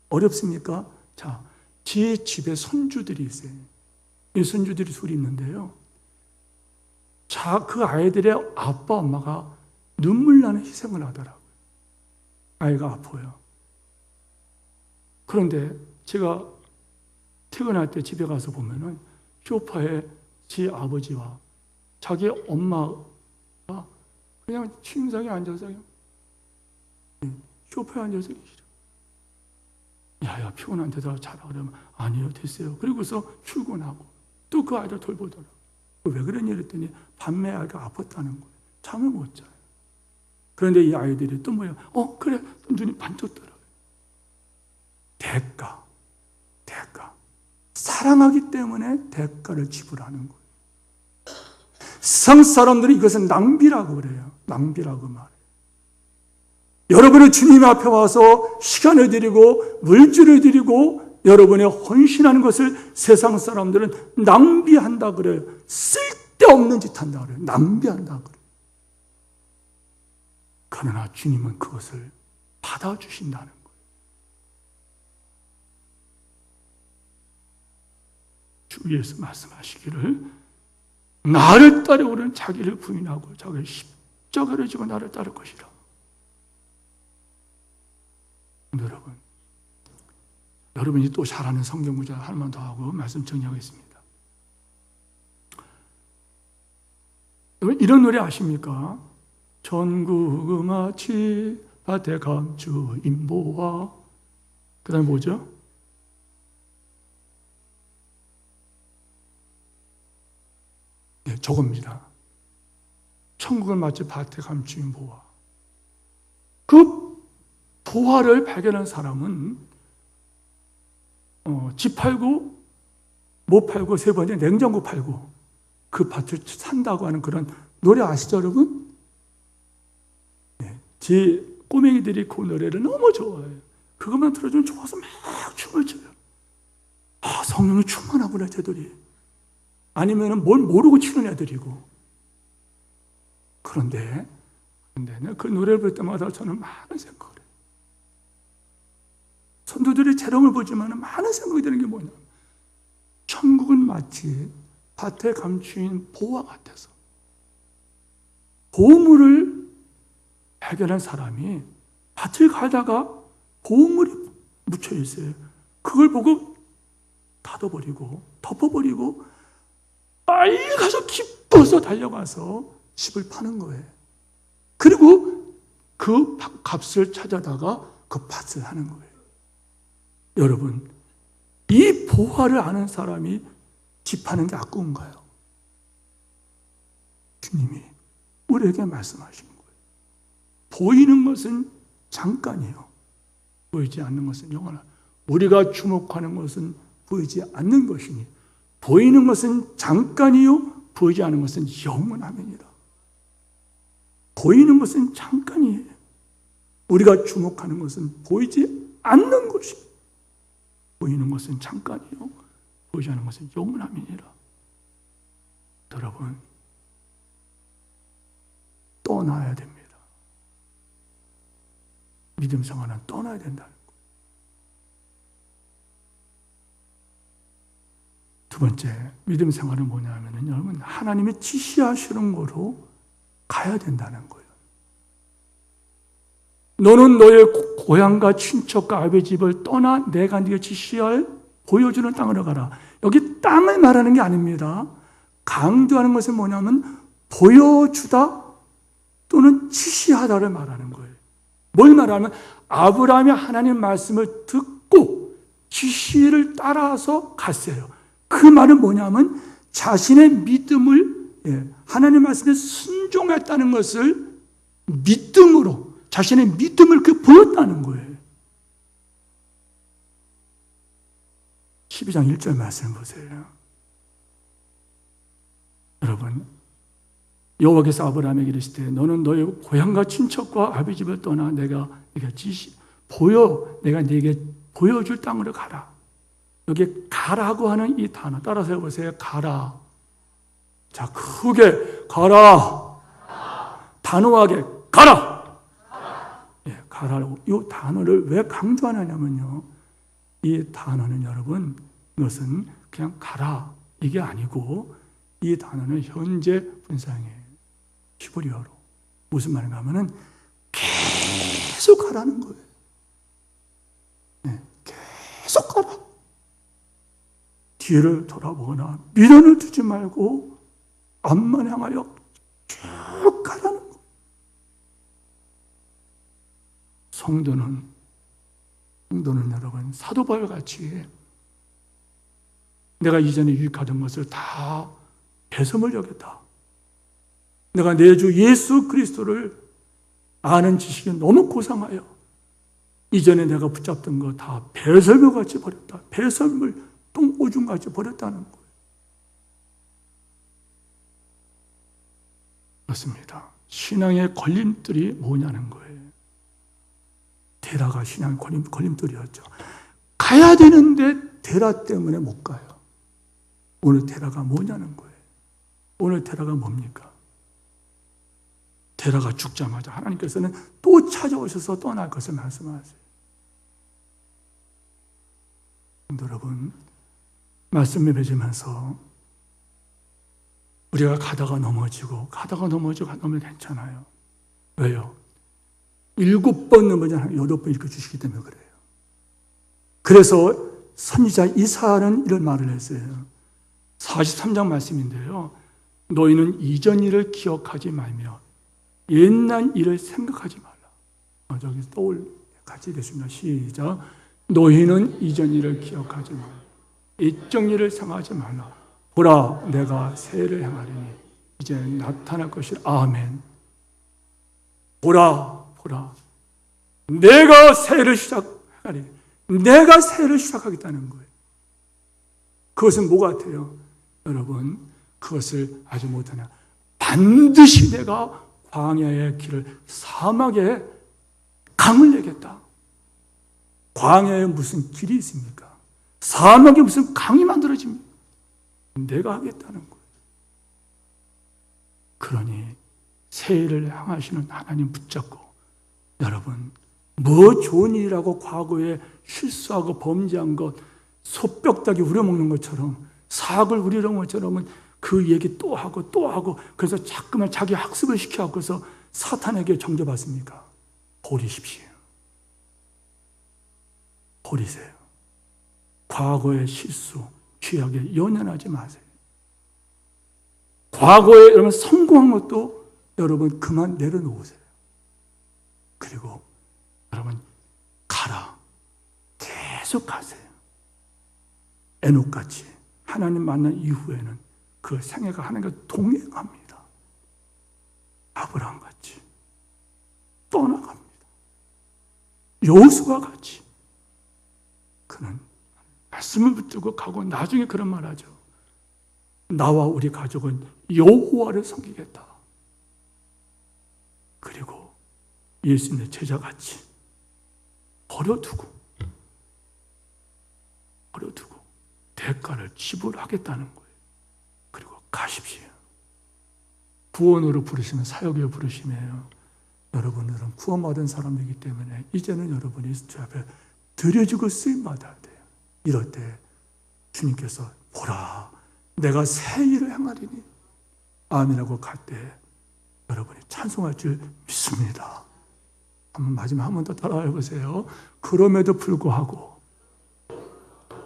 어렵습니까? 자, 제 집에 손주들이 있어요. 이 손주들이 둘이 있는데요. 자, 그 아이들의 아빠, 엄마가 눈물 나는 희생을 하더라고요. 아이가 아파요. 그런데 제가 퇴근할 때 집에 가서 보면은 소파에 제 아버지와 자기 엄마가 그냥 침상에 앉아서 소파에 앉아서 계시죠. 야야 피곤한데다 자라 그러면 아니요 됐어요. 그리고서 출근하고 또 그 아이를 돌보더라고요. 왜 그러니 이랬더니 밤에 아이가 아팠다는 거예요. 잠을 못 자요. 그런데 이 아이들이 또 뭐야? 그래 눈이 반짝 떠요. 대가. 사랑하기 때문에 대가를 지불하는 거예요. 세상 사람들이 이것은 낭비라고 그래요. 낭비라고 말해요. 여러분의 주님 앞에 와서 시간을 드리고 물질을 드리고 여러분의 헌신하는 것을 세상 사람들은 낭비한다 그래요. 쓸데없는 짓 한다 그래요. 낭비한다 그래요. 그러나 주님은 그것을 받아주신다는 거예요. 주 예수 말씀하시기를 나를 따르고는 자기를 부인하고 자기를 십자가를 지고 나를 따를 것이라. 여러분이 또 잘 아는 성경 구절 하나만 더 하고 말씀 정리하겠습니다. 이런 노래 아십니까? 전구마치 밭에 감추 인보와 그 다음에 뭐죠? 네, 저겁니다. 천국을 마치 밭에 감추인 보화. 그 보화를 발견한 사람은 집 팔고 못 팔고 세 번째 냉장고 팔고 그 밭을 산다고 하는 그런 노래 아시죠 여러분? 네, 제 꼬맹이들이 그 노래를 너무 좋아해요. 그것만 들어주면 좋아서 막 춤을 춰요. 성령이 충만하구나 쟤들이. 아니면 뭘 모르고 치는 애들이고. 그런데 그 노래를 볼 때마다 저는 많은 생각을 해요. 선도들의 재롱을 보지만 많은 생각이 드는 게 뭐냐. 천국은 마치 밭에 감추인 보화 같아서 보물을 발견한 사람이 밭을 가다가 보물이 묻혀 있어요. 그걸 보고 닫아버리고 덮어버리고 빨리 가서 기뻐서 달려가서 집을 파는 거예요. 그리고 그 값을 찾아다가 그 밭을 하는 거예요. 여러분, 이 보화를 아는 사람이 집 파는 게 아까운가요? 주님이 우리에게 말씀하신 거예요. 보이는 것은 잠깐이요. 보이지 않는 것은 영원하다. 우리가 주목하는 것은 보이지 않는 것이니 보이는 것은 잠깐이요. 보이지 않는 것은 영원함이니라. 보이는 것은 잠깐이에요. 우리가 주목하는 것은 보이지 않는 것이 보이는 것은 잠깐이요. 보이지 않는 것은 영원함이니라. 여러분, 떠나야 됩니다. 믿음 생활은 떠나야 된다는 거예요. 두 번째, 믿음 생활은 뭐냐면은 여러분, 하나님이 지시하시는 거로 가야 된다는 거예요. 너는 너의 고향과 친척과 아버지 집을 떠나 내가 네게 지시할 보여주는 땅으로 가라. 여기 땅을 말하는 게 아닙니다. 강조하는 것은 뭐냐면 보여주다 또는 지시하다를 말하는 거예요. 뭘 말하면 아브라함이 하나님 말씀을 듣고 지시를 따라서 갔어요. 그 말은 뭐냐면 자신의 믿음을 하나님 말씀에 순종했다는 것을 믿음으로 자신의 믿음을 보였다는 거예요. 12장 1절 말씀 보세요. 여러분, 여호와께서 아브라함에게 이르시되 너는 너의 고향과 친척과 아비 집을 떠나 내가 네게 보여줄 땅으로 가라. 여기 가라고 하는 이 단어 따라서 해보세요. 가라. 자, 크게 가라. 단호하게 가라. 가라고. 이 단어를 왜 강조하냐면요, 이 단어는 여러분, 이것은 그냥 가라 이게 아니고 이 단어는 현재 분사형이에요. 히브리어로. 무슨 말인가 하면은 계속 가라는 거예요. 계속 가라. 뒤를 돌아보거나 미련을 두지 말고 앞만 향하여 쭉 가라는 거예요. 성도는 여러분 사도 바울같이 내가 이전에 유익하던 것을 다 배설물 여겼다. 내가 내 주 예수 그리스도를 아는 지식이 너무 고상하여 이전에 내가 붙잡던 거 다 배설물같이 버렸다. 배설물 똥오줌같이 버렸다는 거예요. 그렇습니다. 신앙의 걸림돌이 뭐냐는 거예요. 데라가 신앙의 걸림돌이었죠. 가야 되는데 데라 때문에 못 가요. 오늘 데라가 뭐냐는 거예요. 오늘 데라가 뭡니까? 데라가 죽자마자 하나님께서는 또 찾아오셔서 떠날 것을 말씀하세요. 여러분, 말씀을 맺으면서 우리가 가다가 넘어지고 넘으면 괜찮아요. 왜요? 7번 넘어지면 8번 읽어주시기 때문에 그래요. 그래서 선지자 이사야는 이런 말을 했어요. 43장 말씀인데요. 너희는 이전 일을 기억하지 말며 옛날 일을 생각하지 말라. 저기 같이 읽겠습니다. 시작. 너희는 이전 일을 기억하지 말라. 옛적 일을 생각하지 말라. 보라, 내가 새 일을 행하리니 이제 나타날 것이라. 아멘. 보라. 내가 새 일을 시작하리. 내가 새 일을 시작하겠다는 거예요. 그것은 뭐 같아요? 여러분, 그것을 아주 못하냐. 반드시 내가 광야의 길을 사막에 강을 내겠다. 광야에 무슨 길이 있습니까? 사막에 무슨 강이 만들어집니까? 내가 하겠다는 거예요. 그러니 새해를 향하시는 하나님 붙잡고 여러분, 뭐 좋은 일이라고 과거에 실수하고 범죄한 것, 소뼈다귀 우려먹는 것처럼, 사악을 우려먹는 것처럼 그 얘기 또 하고 그래서 자꾸만 자기 학습을 시켜갖고서 사탄에게 정죄받습니까? 버리십시오. 버리세요. 과거의 실수, 죄악에 연연하지 마세요. 과거에 여러분 성공한 것도 여러분 그만 내려놓으세요. 그리고 여러분 가라. 계속 가세요. 에녹같이 하나님 만난 이후에는 그 생애가 하나님과 동행합니다. 아브라함같이 떠나갑니다. 여호수아 같이 그는 말씀을 붙들고 가고 나중에 그런 말 하죠. 나와 우리 가족은 여호와를 섬기겠다. 그리고 예수님의 제자같이 버려두고 대가를 지불하겠다는 거예요. 그리고 가십시오. 구원으로 부르시면 사역으로 부르시면 여러분들은 구원받은 사람이기 때문에 이제는 여러분이 주 앞에 드려지고 쓰임받아야 돼요. 이럴 때 주님께서 보라 내가 새 일을 행하리니 아멘하고 갈 때 여러분이 찬송할 줄 믿습니다. 한번 마지막 한 번 더 따라해 보세요. 그럼에도 불구하고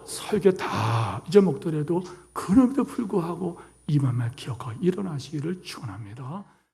설교 다 잊어먹더라도 그럼에도 불구하고 이 맘을 기억하고 일어나시기를 축원합니다.